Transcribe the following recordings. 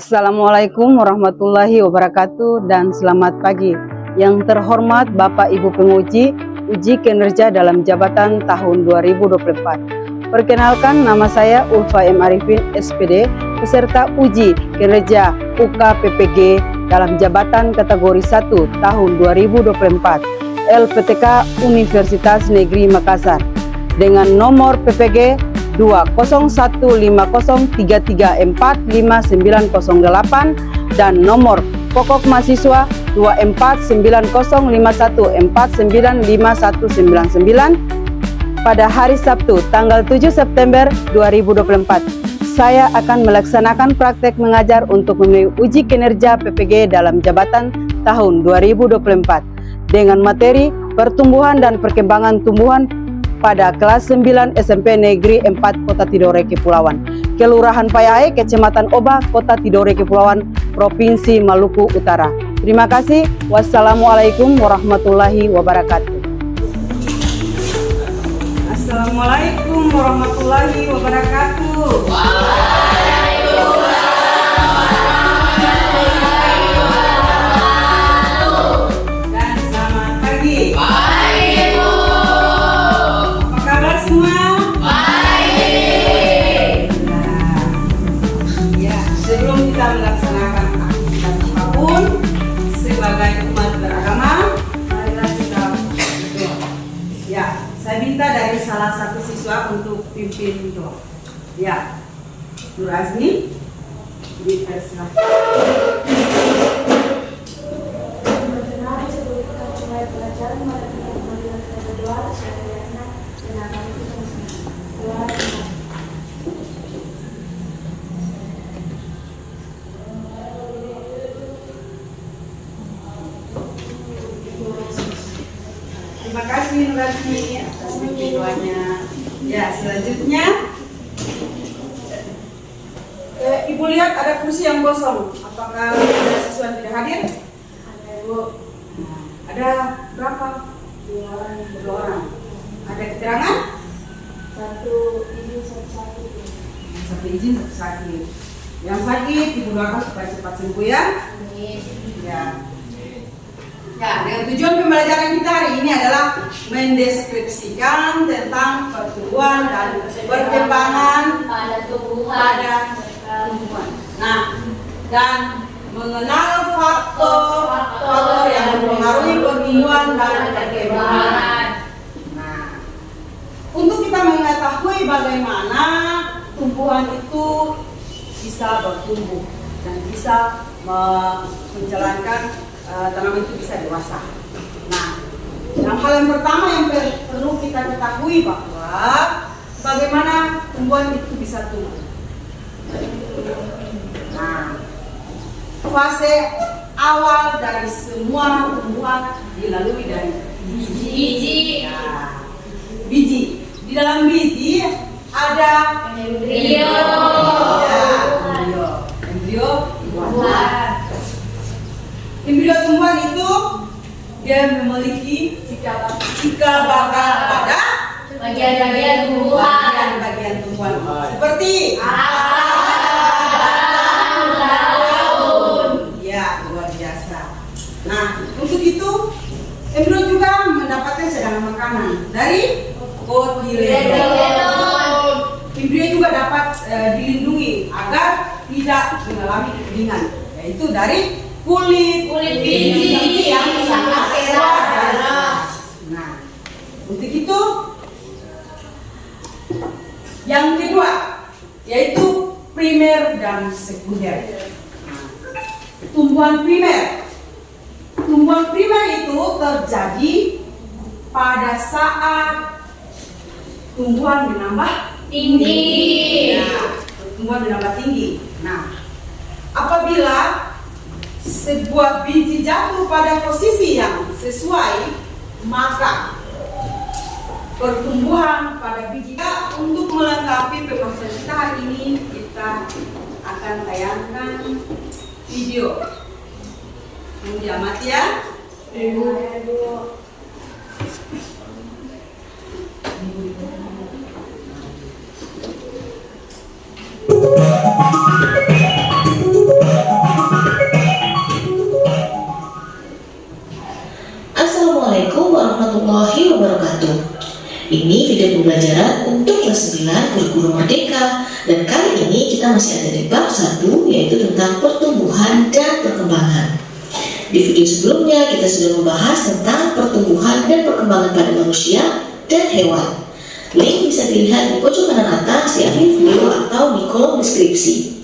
Assalamualaikum warahmatullahi wabarakatuh dan selamat pagi. Yang terhormat Bapak Ibu penguji uji kinerja dalam jabatan tahun 2024. Perkenalkan, nama saya Ulfa M. Arifin SPD, peserta uji kinerja UKPPG dalam jabatan kategori 1 tahun 2024 LPTK Universitas Negeri Makassar dengan nomor PPG 2015033455908 dan nomor pokok mahasiswa 24951495199 pada hari Sabtu tanggal 7 September 2024. Saya akan melaksanakan praktek mengajar untuk memenuhi uji kinerja PPG dalam jabatan tahun 2024 dengan materi pertumbuhan dan perkembangan tumbuhan pada kelas 9 SMP Negeri 4 Kota Tidore Kepulauan, Kelurahan Payahe, Kecamatan Oba, Kota Tidore Kepulauan, Provinsi Maluku Utara. Terima kasih. Wassalamualaikum warahmatullahi wabarakatuh. Assalamualaikum warahmatullahi wabarakatuh. Dan selamat pagi. Sebelum kita melaksanakan aktivitas apapun sebagai umat beragama, marilah kita berdoa. Ya, saya minta dari salah satu siswa untuk pimpin doa. Ya, Nur Azmi, dipersilakan. Perkenalkan, sebelum kita mulai pelajaran, mari kita berdoa supaya dan akan kita doa. Terima kasih Nur Azmi atas pimpin doanya. Ya, selanjutnya Ibu lihat ada kursi yang kosong. Apakah ada siswa yang tidak hadir? Ada Ibu. Ada berapa? 2 orang. Ada keterangan? 1 izin 1 sakit. Satu izin, satu sakit. Yang sakit Ibu doakan supaya cepat sembuh ya. Amin. Ya. Ya, dengan tujuan pembelajaran kita hari ini adalah mendeskripsikan tentang pertumbuhan dan perkembangan Pada tumbuhan. pada tumbuhan. Nah, dan mengenal faktor-faktor yang mempengaruhi pertumbuhan dan perkembangan. Nah, untuk kita mengetahui bagaimana tumbuhan itu bisa bertumbuh dan bisa menjalankan tanaman itu bisa dewasa. Nah, hal yang pertama yang perlu kita ketahui bahwa bagaimana tumbuhan itu bisa tumbuh. Nah, fase awal dari semua tumbuhan dilalui dari biji. Nah, biji. Di dalam biji ada Embrio. Embrio tumbuhan. Embrio tumbuhan itu dia memiliki cikal bakal pada Bagian-bagian tumbuhan. bagian tumbuhan seperti daun. Ya, luar biasa. Nah, untuk itu embrio juga mendapatkan cadangan makanan dari kotiledon. Embrio juga dapat dilindungi agar tidak mengalami kekeringan, yaitu dari kulit biji yang sangat keras. Nah, untuk itu yang kedua yaitu primer dan sekunder. Nah, tumbuhan primer itu terjadi pada saat tumbuhan menambah Tinggi. Nah, tumbuhan menambah tinggi. Nah, apabila sebuah biji jatuh pada posisi yang sesuai, maka pertumbuhan pada biji. Untuk melengkapi pembahasan kita hari ini, kita akan tayangkan video. Mau diamati ya? Assalamualaikum warahmatullahi wabarakatuh. Ini video pembelajaran untuk kelas 9 kurikulum merdeka. Dan kali ini kita masih ada di bab 1, yaitu tentang pertumbuhan dan perkembangan. Di video sebelumnya kita sudah membahas tentang pertumbuhan dan perkembangan pada manusia dan hewan. Link bisa dilihat di pojok kanan atas di akhir video atau di kolom deskripsi.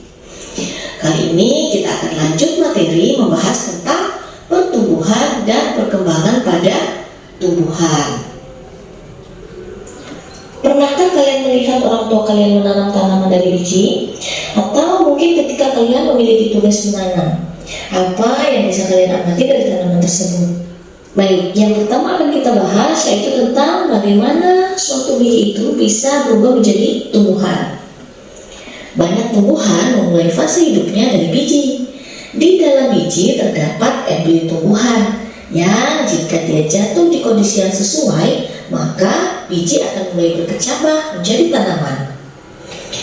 Kali ini kita akan lanjut materi membahas tentang pertumbuhan dan perkembangan pada tumbuhan. Pernahkah kalian melihat orang tua kalian menanam tanaman dari biji? Atau mungkin ketika kalian memiliki tugas menanam, apa yang bisa kalian amati dari tanaman tersebut? Baik, yang pertama akan kita bahas yaitu tentang bagaimana suatu biji itu bisa berubah menjadi tumbuhan. Banyak tumbuhan memulai fase hidupnya dari biji. Di dalam biji terdapat embrio tumbuhan yang jika dia jatuh di kondisi yang sesuai, maka biji akan mulai berkecambah menjadi tanaman.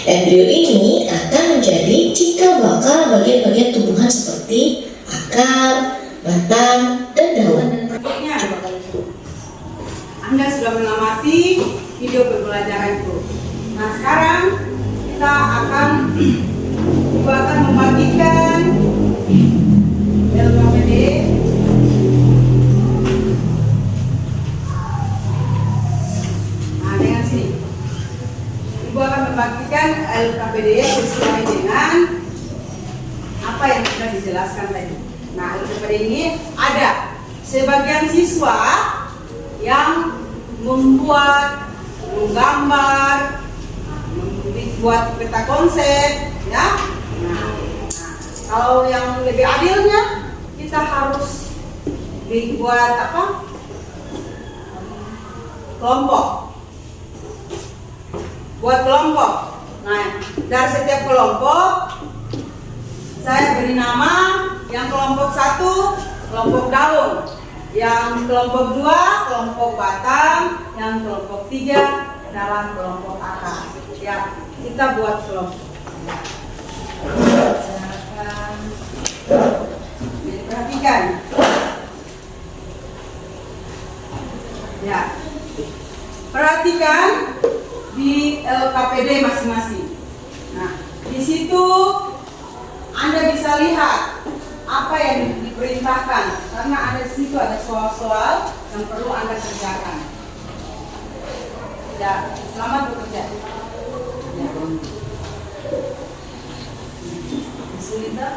Embrio ini akan menjadi cikal bakal bagian-bagian tumbuhan seperti akar, batang, dan daun. Berikutnya, Anda sudah mengamati video pembelajaran itu. Nah, sekarang kita akan membagikan LKPD. Nah, dengan sini Ibu akan membagikan LKPD sesuai dengan apa yang sudah dijelaskan tadi. Nah, LKPD ini ada sebagian siswa yang membuat, menggambar, membuat peta konsep, ya. Nah, kalau yang lebih adilnya kita harus dibuat apa? Kelompok. Buat kelompok. Nah, dari setiap kelompok saya beri nama. Yang kelompok 1 kelompok daun, yang kelompok 2 kelompok batang, yang kelompok 3 adalah kelompok akar. Ya, kita buat kelompok. Perhatikan. Ya, perhatikan di LKPD masing-masing. Nah, di situ Anda bisa lihat apa yang diperintahkan, karena ada di situ ada soal-soal yang perlu Anda kerjakan. Ya, selamat bekerja. Ya. Kesulitan.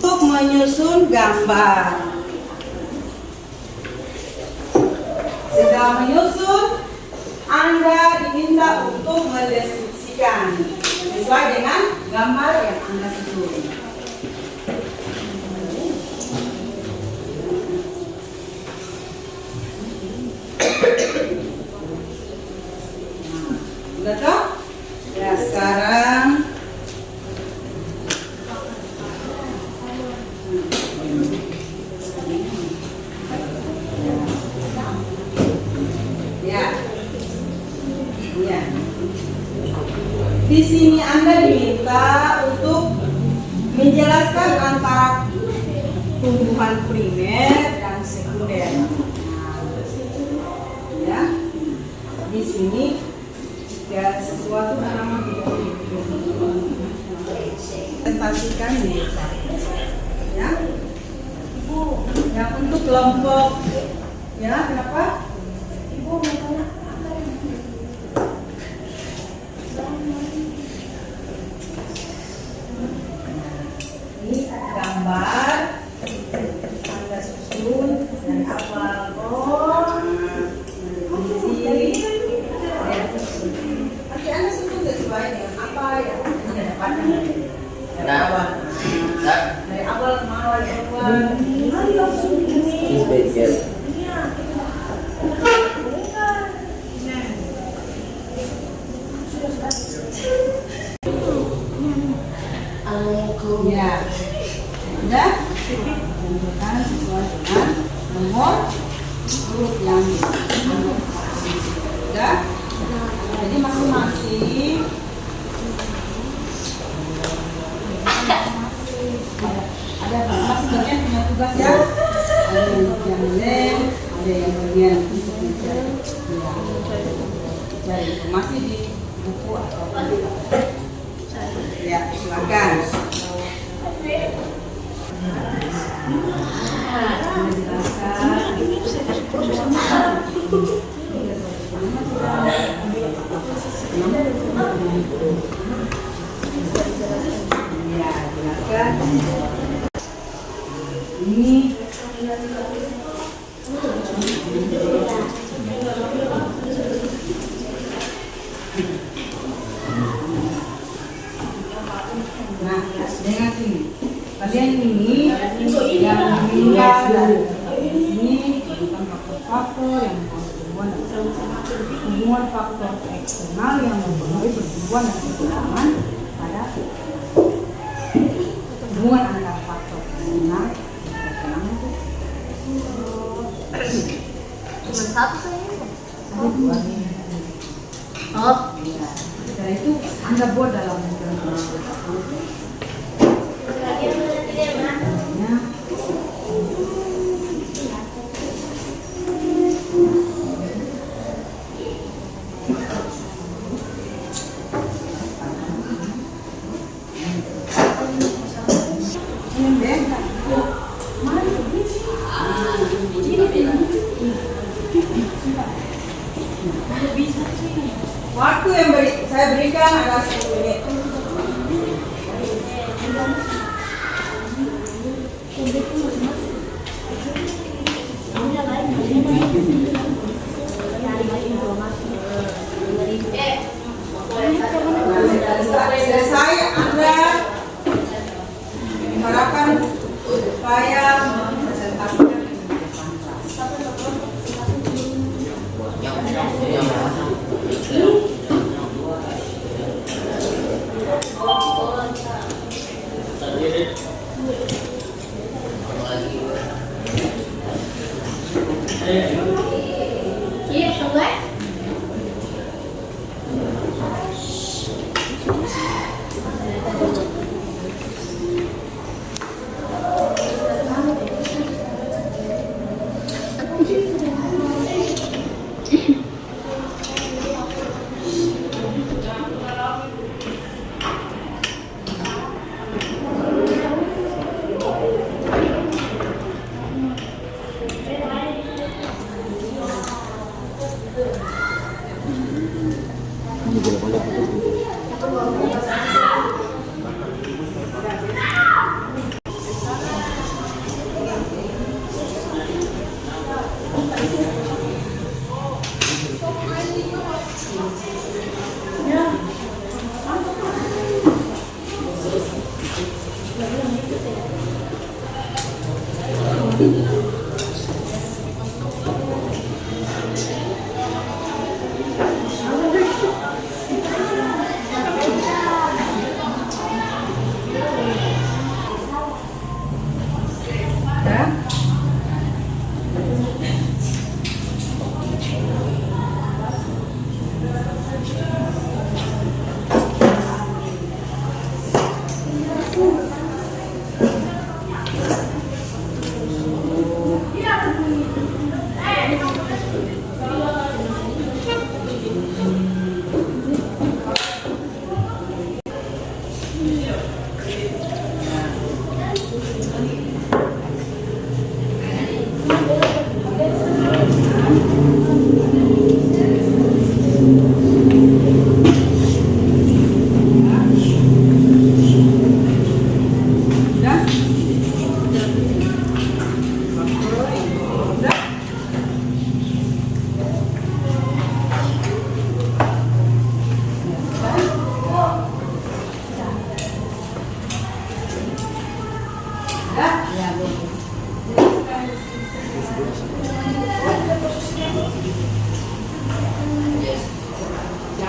Untuk menyusun gambar. Setelah menyusun, Anda diminta untuk mendeskripsikan sesuai dengan gambar yang Anda susun. Udah toh? Ya, sekarang di sini Anda diminta untuk menjelaskan antara tumbuhan primer dan sekunder. Ya, di sini jika sesuatu tanaman presentasikan ini. Ya, yang untuk kelompok. Ya, kenapa? Ibu mau tanya. Gambar Anda susun dari awal nanti Anda susun sesuai dengan apa yang Anda dapatkan dari awal ke awal. Ya, sudah tentukan sesuai dengan nomor huruf yang sudah. Jadi masing-masing ada masing bagian punya tugas ya. Ada yang bagian lem, ada yang bagian untuk mencari informasi di buku atau ya, silakan. Ya, jelaskan. Ini nah, dengan sini kalian ini yang meninggal ini bukan faktor-faktor yang hubungan faktor eksternal yang mempengaruhi pertumbuhan dan perkembangan pada hubungan antara faktor eksternal dan perkembangan itu Cuma satu saja. ada dua. Oh, Setelah itu Anda buat dalam buku. Waktu yang saya berikan adalah 10 menit. Selesai Anda diharapkan supaya mempresentasikan di depan kelas. iya, tunggu. Ini boleh-boleh.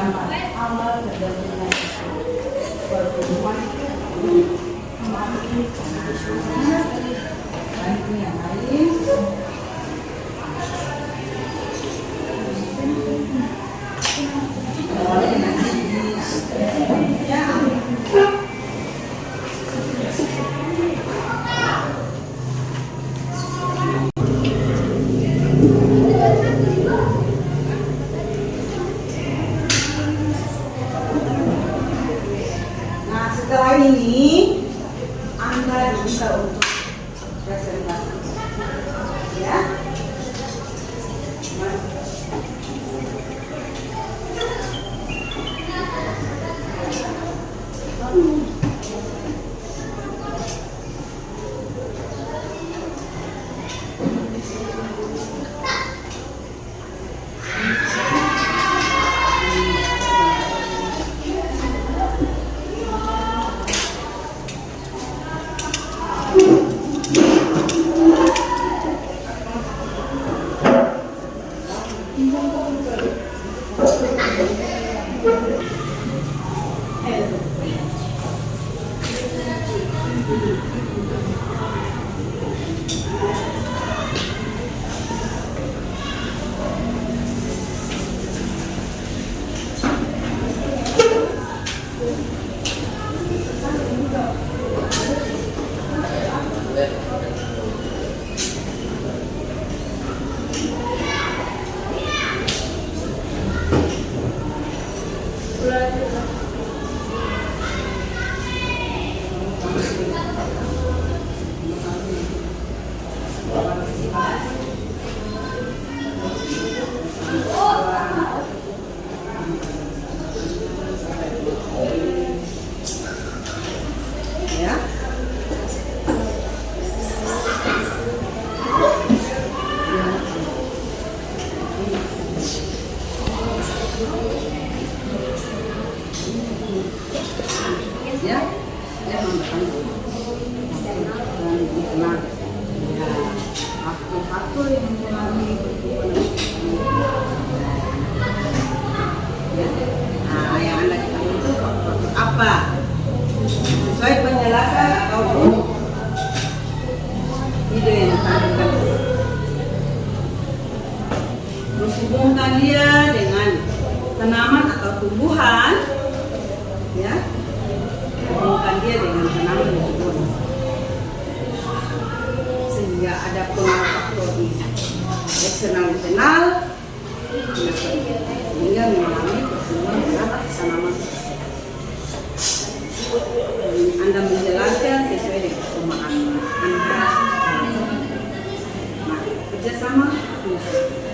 amal tergantung pertemuan bantu yang lain. Nah, setelah ini Anda diminta untuk presentasi, ya. Ya. Ya, ya membantu. Dan dikenal. Ya, faktor-faktor yang mempengaruhi pertumbuhan. Ya. Nah, yang Anda ketahui itu faktor apa? Sesuai penjelasan ataupun video yang tadi. Terus hubungkan dia dengan tanaman atau tumbuhan, ya. Hubungkan dia dengan tanaman dan tumbuhan, sehingga ada pengaruh faktor di eksternal internal, sehingga mengalami pertumbuhan pada tanaman. Anda menjelaskan sesuai dengan pemahaman Anda. Nah, kerjasama sudah? Sama.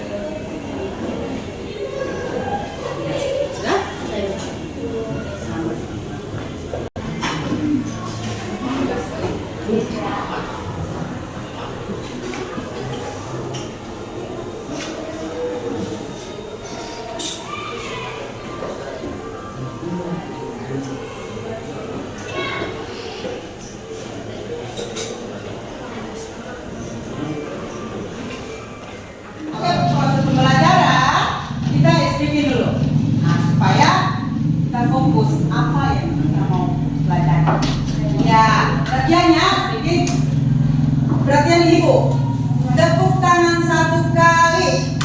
Proses pembelajaran kita SPP dulu. Nah, supaya kita fokus apa yang kita mau pelajari. Ya, latihannya sedikit. Perhatian ibu. Tepuk tangan 1 kali.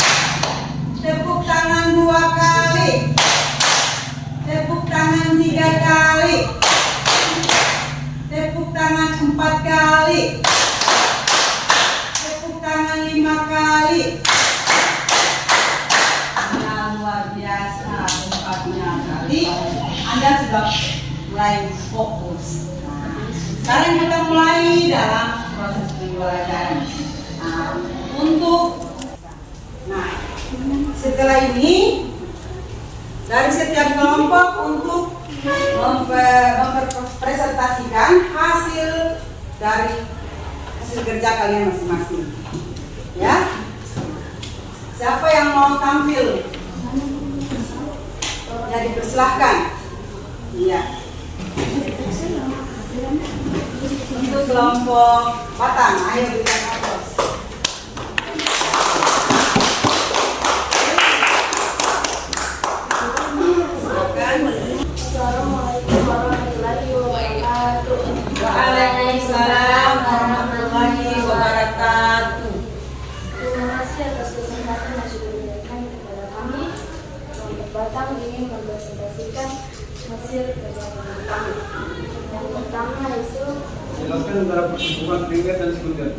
Tepuk tangan 2 kali. Tepuk tangan 3 kali. Tepuk tangan 4 kali. Tepuk tangan 5 kali. Luar biasa, 4 kali Anda sudah mulai fokus. Sekarang kita mulai dalam proses pembelajaran. Setelah ini dari setiap kelompok untuk mempresentasikan hasil dari hasil kerja kalian masing-masing. Ya, siapa yang mau tampil? Ya, dipersilahkan. Iya. Untuk kelompok Batang, ayo berikan aplaus. Waalaikumsalam warahmatullahi wabarakatuh. Terima kasih atas kesempatan yang sudah diberikan kepada kami. Kelompok Batang ingin mempresentasikan hasil kerja kami. Yang pertama itu Jelaskan antara pertumbuhan primer dan sekunder.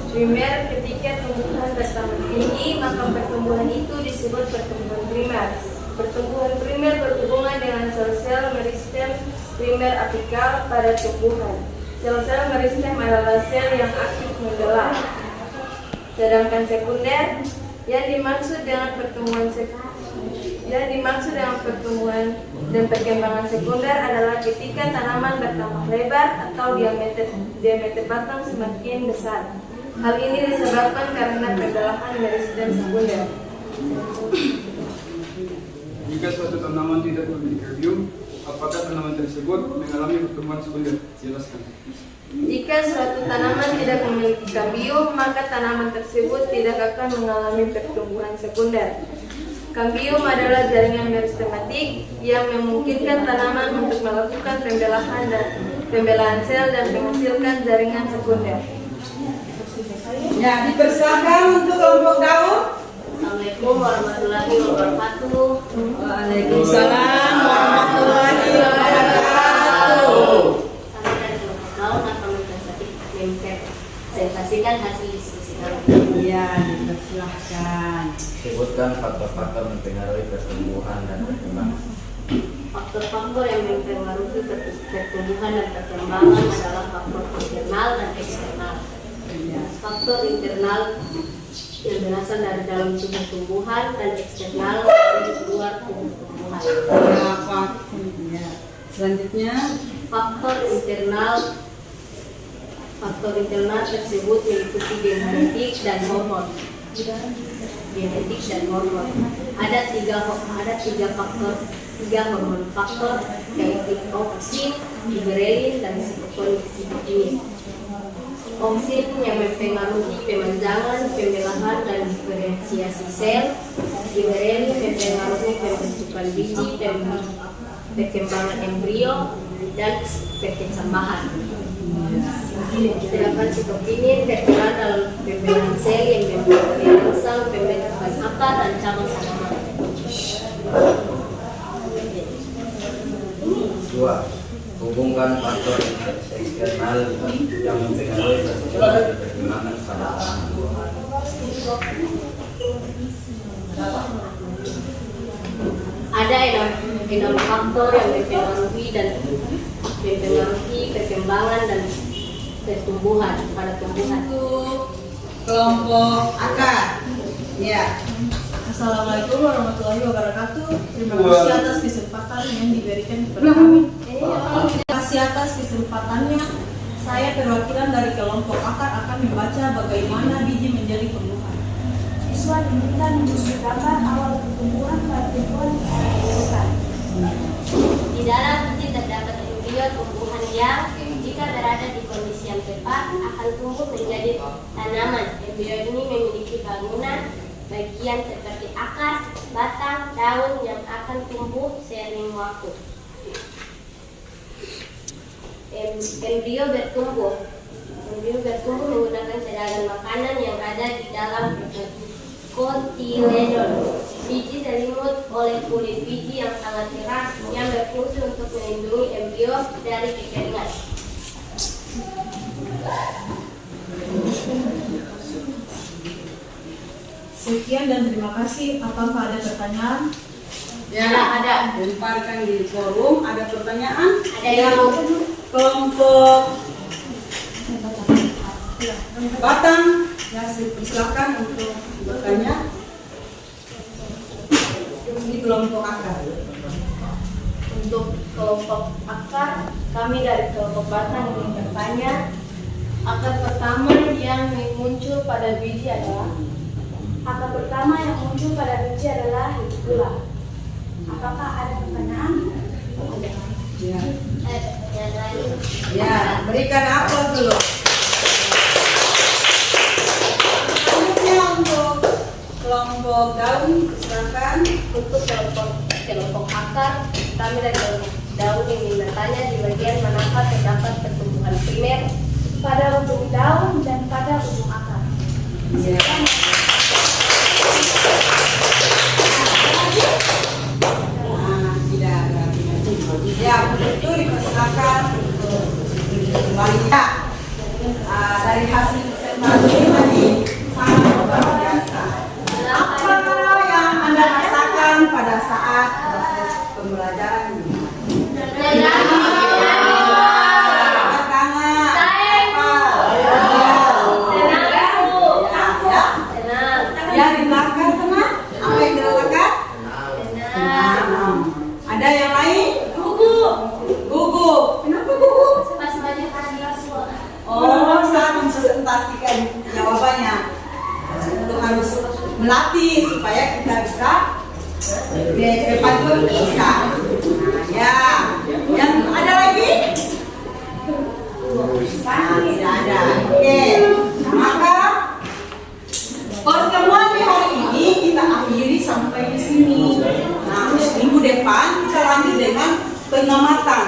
primer. Ketika tumbuhan bertambah tinggi, maka pertumbuhan itu disebut pertumbuhan primer. Pertumbuhan primer berhubungan dengan sel-sel meristem primer apikal pada tumbuhan. Sel-sel meristem adalah sel yang aktif mendelar. Sedangkan sekunder yang dimaksud dengan pertumbuhan dan perkembangan sekunder adalah ketika tanaman bertambah lebar atau diameter batang semakin besar. Hal ini disebabkan karena pembelahan meristem sekunder. Jika suatu tanaman tidak memiliki karbium, apakah tanaman tersebut mengalami pertumbuhan sekunder? Jelaskan. Jika suatu tanaman tidak memiliki kambium, maka tanaman tersebut tidak akan mengalami pertumbuhan sekunder. Kambium adalah jaringan meristematik yang memungkinkan tanaman untuk melakukan pembelahan sel dan menghasilkan jaringan sekunder. Ya, dipersilakan untuk kelompok daun. Assalamualaikum warahmatullahi wabarakatuh. Waalaikumsalam warahmatullahi wabarakatuh. Kami dari kelompok daun akan mempresentasikan hasil diskusi kami. Iya, dipersilahkan. Sebutkan faktor-faktor mempengaruhi pertumbuhan dan perkembangan. Faktor-faktor yang mempengaruhi pertumbuhan dan perkembangan adalah faktor internal dan eksternal. Faktor internal yang berasal dari dalam tubuh tumbuhan dan eksternal dari luar tubuh tumbuhan. Ya. Selanjutnya, Faktor internal tersebut meliputi genetik dan hormon. Ada tiga hormon faktor, yaitu oksin, giberelin, dan sitokin. Oksin yang mempengaruhi pemanjangan, pembelahan, dan diferensiasi sel. Giberelin mempengaruhi pembentukan biji, perkembangan embrio, dan perkecambahan. Sedangkan sitokinin berperan dalam pembelahan sel yang merangsang pembentukan akar dan cabang tanaman. 2. Hubungkan faktor eksternal yang mempengaruhi pertumbuhan dan perkembangan pada tanaman. Ada enam faktor yang mempengaruhi perkembangan dan pertumbuhan pada tumbuhan. kelompok akar. Ya. Assalamualaikum warahmatullahi wabarakatuh. Terima kasih atas kesempatan yang diberikan kepada kami. Terima kasih atas kesempatannya. Saya perwakilan dari kelompok akar akan membaca bagaimana biji menjadi tumbuhan. Siswa diminta menyusun gambar awal pertumbuhan pada tumbuhan tumbuhan. Di dalam biji terdapat embrio tumbuhan yang jika berada di kondisi yang tepat akan tumbuh menjadi tanaman. Embrio ini memiliki bangunan bagian seperti akar, batang, daun yang akan tumbuh seiring waktu. Embrio bertumbuh menggunakan cadangan makanan yang ada di dalam kotiledon. Biji selimut oleh kulit biji yang sangat keras yang berfungsi untuk melindungi embrio dari kekeringan. Sekian dan terima kasih. Apakah ada pertanyaan? Ya, ada. Lemparkan di forum. Ada pertanyaan? Ada yang Kelompok Batang, ya silakan untuk bertanya. Di kelompok akar. Untuk kelompok akar, kami dari kelompok Batang ingin bertanya, akar pertama yang muncul pada biji adalah hidupula. Apakah ada pertanyaan? Ya. yang lain. Ya, berikan aplaus dulu. Selanjutnya untuk kelompok daun, silakan. Untuk kelompok akar, kami dari kelompok daun yang diletaknya di bagian manakah terdapat pertumbuhan primer pada ujung daun dan pada ujung akar. Ya, itu dipersilakan untuk kembali. Dari hasil observasi tadi sangat luar biasa. Apa yang Anda rasakan pada saat proses pembelajaran ini? Ya, di belakang sana. Apa yang dirasakan? Ada yang lain? Gugup. Kenapa gugup? Pas banyak suara. Oh, saat mempresentasikan jawabannya untuk harus melatih supaya kita bisa di depan itu bisa. Nah, ya, yang ada lagi? Nah, tidak ada. Oke, maka pertemuan di hari ini kita akhiri sampai di sini. Nah, minggu depan kita lanjut dengan pengamatan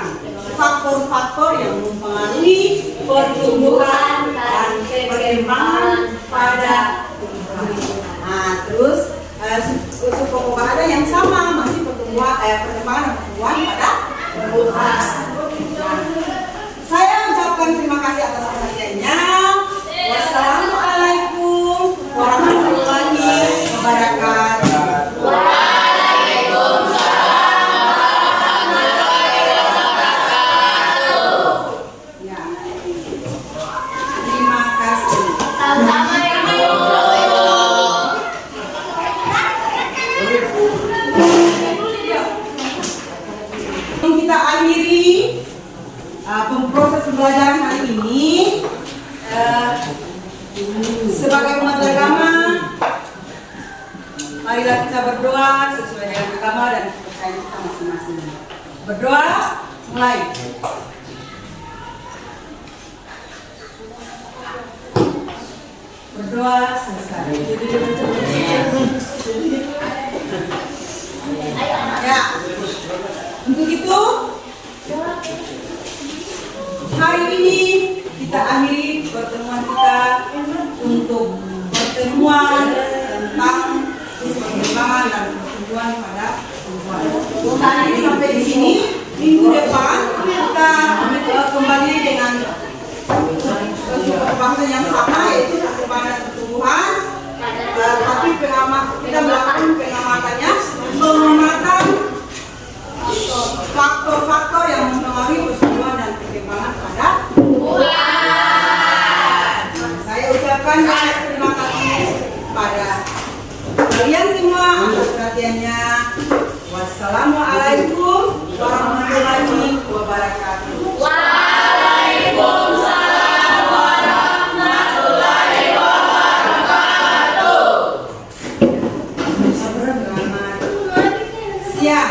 faktor-faktor yang mempengaruhi pertumbuhan dan perkembangan pada tumbuhan. Nah, terus suku ada yang sama masih pertumbuhan, perkembangan dan pertumbuhan pada tumbuhan. Nah, saya ucapkan terima kasih atas perhatiannya. Wassalamualaikum warahmatullahi wabarakatuh. Kita akhiri proses pembelajaran hari ini. Sebagai umat beragama, marilah kita berdoa sesuai dengan agama dan kepercayaan kita masing-masing. Berdoa, mulai. Berdoa, selesai. Ya, untuk itu hari ini kita akhiri pertemuan kita untuk pertemuan tentang perkembangan dan pertumbuhan pada tumbuhan. Tadi sampai di sini, minggu depan kita kembali dengan pembahasan yang sama, yaitu perkembangan dan pertumbuhan. Tapi kita melakukan pengamatannya, pengamatan faktor-faktor yang mempengaruhi pertumbuhan dan perkembangan pada tumbuhan. Saya ucapkan terima kasih pada kalian semua atas perhatiannya. Wassalamualaikum warahmatullahi wabarakatuh. Waalaikumsalam warahmatullahi wabarakatuh. Siap.